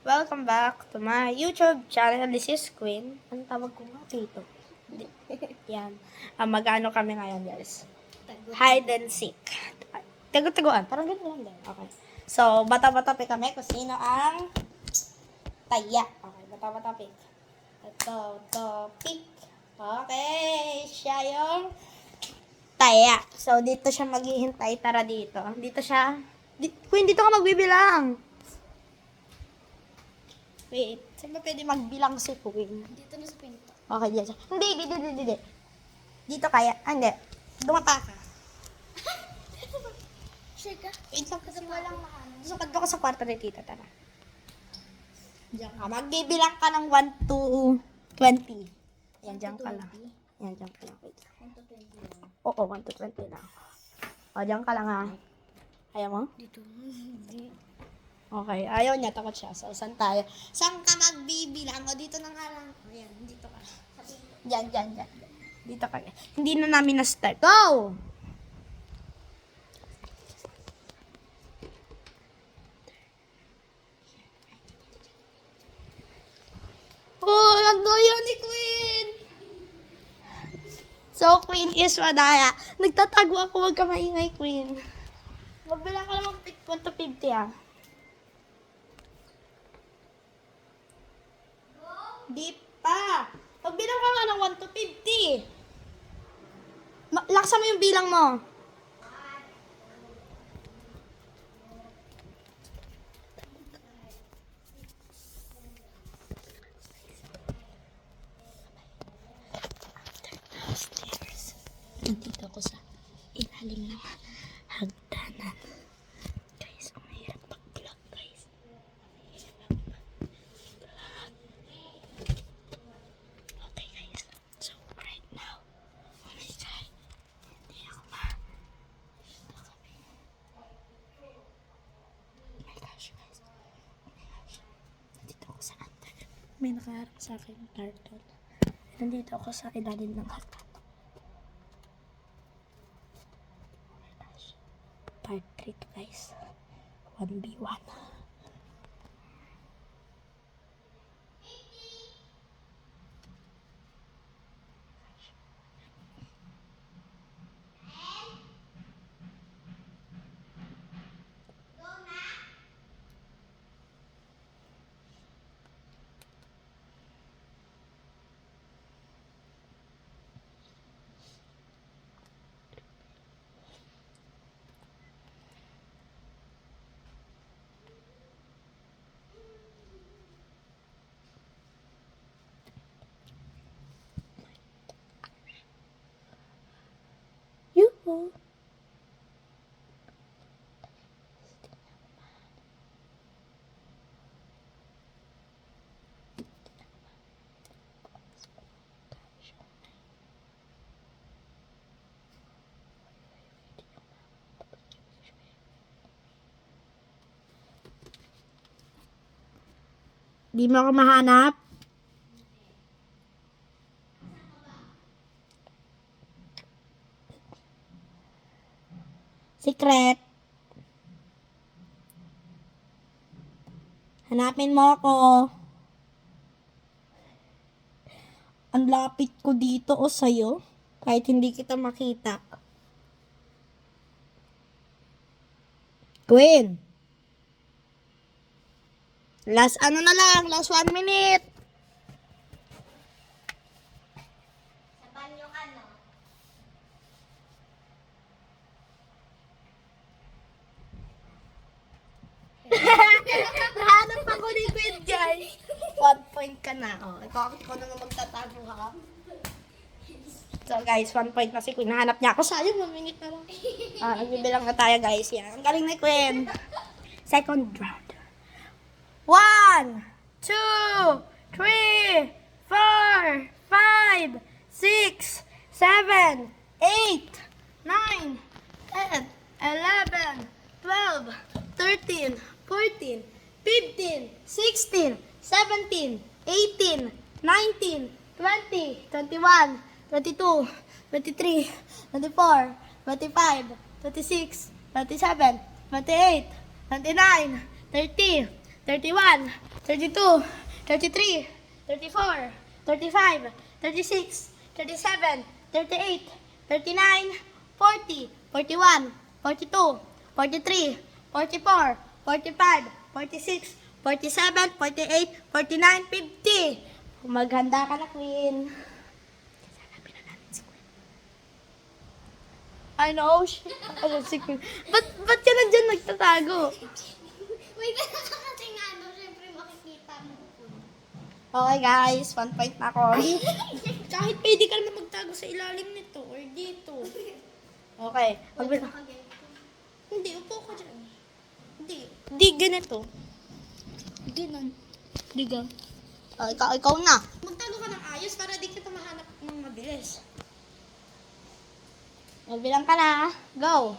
Welcome back to my YouTube channel. This is Queen. Ang tawag ko nga dito. Yan. Mag-ano kami ngayon, guys. Hide and seek. Tago-taguan. Parang ganito lang din. Okay. So, bata-bata pick kami kung sino ang taya. Okay, bata-bata pick. Ito, pick. Okay, siya yung taya. So, dito siya maghihintay. Tara dito. Dito siya. Queen, dito ka magbibilang. Wait, saan ba pwede magbilang si Queen? Dito na sa pinto. Okay, dyan siya. Hindi. Dito kaya. Hindi. Dumapa ka. Sure ka? Wait lang kasi Kasi walang maano. Sukad ko sa kwarto ni tita, tara. Diyan ka. Magbibilang ka ng 1 to 20. Yan, diyan ka lang. Yan, diyan ka lang. Wait lang. 1 to 20 lang. Oo, 1 to 20 lang. O, diyan ka lang ha. Ayaw mo? Dito. Hindi. Okay, ayaw niya. Takot siya. So, saan tayo? Saan ka magbibilang? O, dito na nga lang. Ayan, dito ka. Diyan. Dito ka. Hindi na namin na-start. Go! Oh, ang daya ni Queen! So, Queen is madaya. Nagtatago ako. Huwag ka maingay, Queen. Magbilang ka naman 1 to 50, ah. Di pa. Magbilang ka nga ng 1 to 50. Laksa mo yung bilang mo. Stairs. Nandito ako sa ilalim ng hagdanan. Guys, ang mahirap pag-vlog, guys. Okay, guys. So, right now, oh my God, hindi ako oh my gosh, guys. Oh my gosh. Nandito ako sa under. May nakaharap sa akin ng turtle. Nandito ako sa ilalim ng hagdan. Oh my gosh. Part 3 to, guys. 1v1. Yoo-hoo! Di mo ako mahanap? Secret. Hanapin mo ako. Ang lapit ko dito o sa'yo. Kahit hindi kita makita. Queen. Last ano na lang. Last 1 minute. Sa banyo ka, no? Nahanap ako ni Queen, guys. 1 point ka na. Oh, ikaw naman magtatago ha. So guys, 1 point na si Queen. Nahanap niya ako. Sayang, 1 minute na lang. Nagbibilang na tayo, guys. Yan. Ang galing ni Queen. Second round. 1, 2, 3, 4, 5, 6, 7, 8, 9, 10, 11, 12, 13, 14, 15, 16, 17, 18, 19, 20, 21, 22, 23, 24, 25, 26, 27, 28, 29, 30, 31, 32, 33, 34, 35, 36, 37, 38, 39, 40, 41, 42, 43, 44, 45, 46, 47, 48, 49, 50. Maghanda ka na, Queen. I know. Ano si Queen? Ba't ka na dyan nagtatago? Wait, kasi nga, ano, syempre makikita mo. Okay guys, 1 point na ako. Kahit pwede ka naman magtago sa ilalim nito or dito. Okay. Hindi, upo ka dyan. Hindi ganito. Ganon. Hindi gan. Ikaw na. Magtago ka ng ayos para di kita mahanap ng mabilis. Magbilang ka na. Go.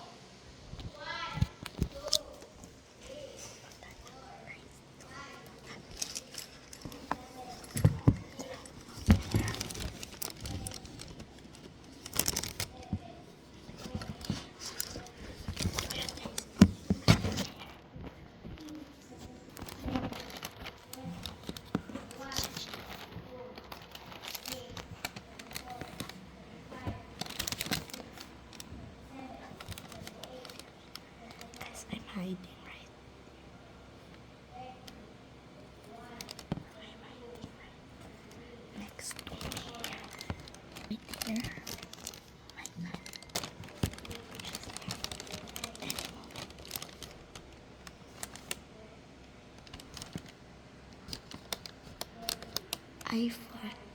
I'm hiding right. Next. Right here. I fought.